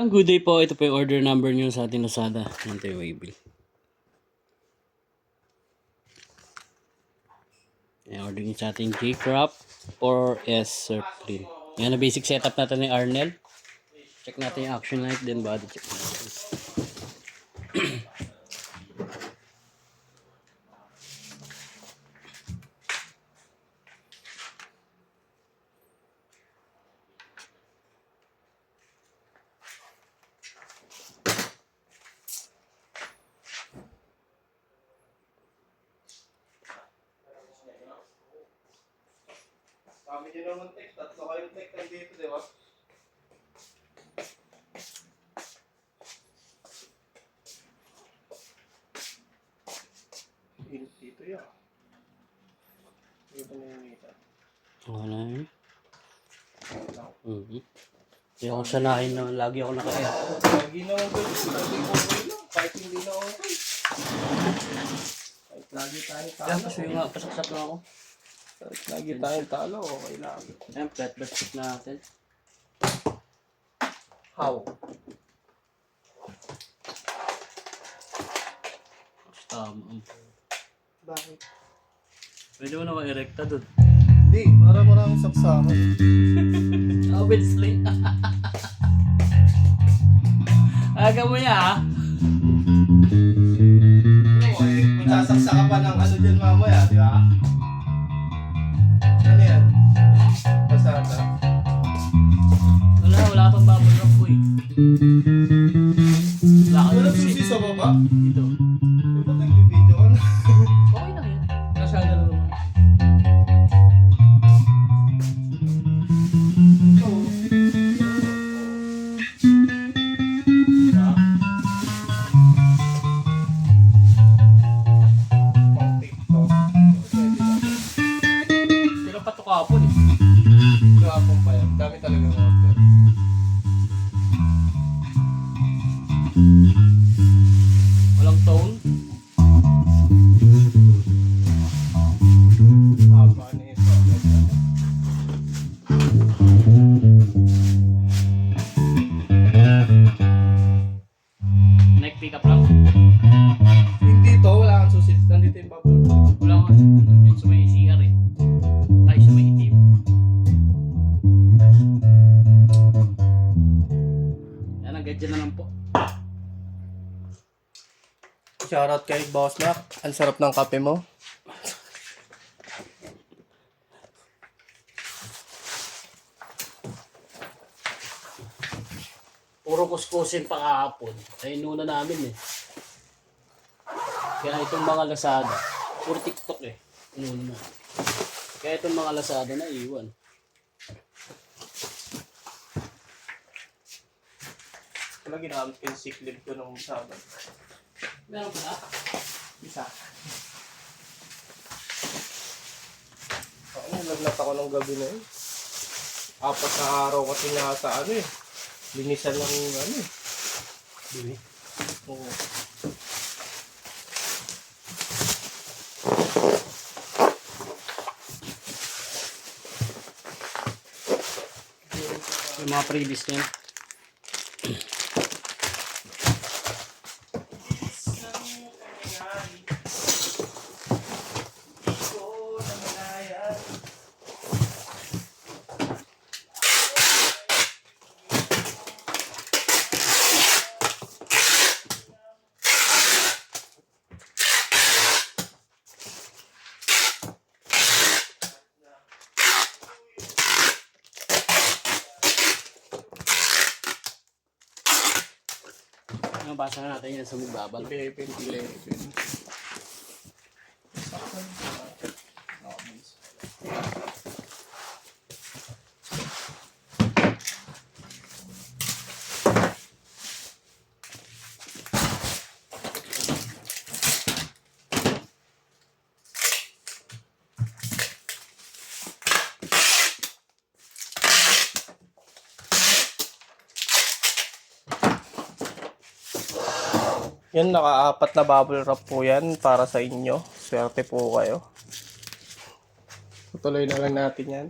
Ang good day po, ito po yung order number nyo sa ating Lazada. Ito yung Waybill. Yung order nyo sa ating J-Crop 4S Surf Clean. Yan na basic setup natin ni Arnel. Check natin yung action light, then body check natin. Kami din naman tek, tatlo kayong tek dito, di ba? Init dito yan. Dito na yung mita. Wala yun. Hindi ako sanahin na lagi ako naka-air. Lagi naman ko, lagi okay lang. Kahit hindi na okay. Kahit lagi tayong talo. Yan, kasi nga, pasaksak na ako. Kahit lagi tayong talo, okay lang. Yan, flat brush check natin. How? Tama. Bakit? Pwede mo naman erekta dun. Hindi, para maraming saksakan. Obviously. Aga mo niya ha? Oo eh, magsasaksa ka pa ng ano dyan mamaya, di ba? Ano yan? Pasada? Wala pang bubble wrap boy. Wala susi sa baba? Dito. Di ba nag-video ka na? Okay lang yan. Kasada lang naman. Pero patok kapon eh. Gapon pa yan. Dami talaga ng order. Walang tone. Haba na ito. Neck pickup lang. Hindi to, wala kang susi. Nandito yung bubble. Wala nga. Nandun yun sa may CR eh. Ay, sa may itim. Yan, agad dyan na lang po. Shoutout kay Boss Mac. Ang sarap ng kape mo. Puro kuskusin pa kahapon. Ay, inuna namin eh. Kaya itong mga Lazada, puro TikTok eh. Inuna na. Kaya itong mga Lazada na iwan. Wala ginamit ko yung sick leave ko nung Sabado. Meron pa na? Isa. Ano, nagnat ako ng gabi na yun. 4 na araw kasi nasa ano eh. Linisan lang yung ano eh. Bili. Oo. Yung mga previous na yun. Nabasa na natin yan sa magbabal. 11. Yan, naka-4 na bubble wrap po yan para sa inyo. Swerte po kayo. Tutuloy na lang natin yan.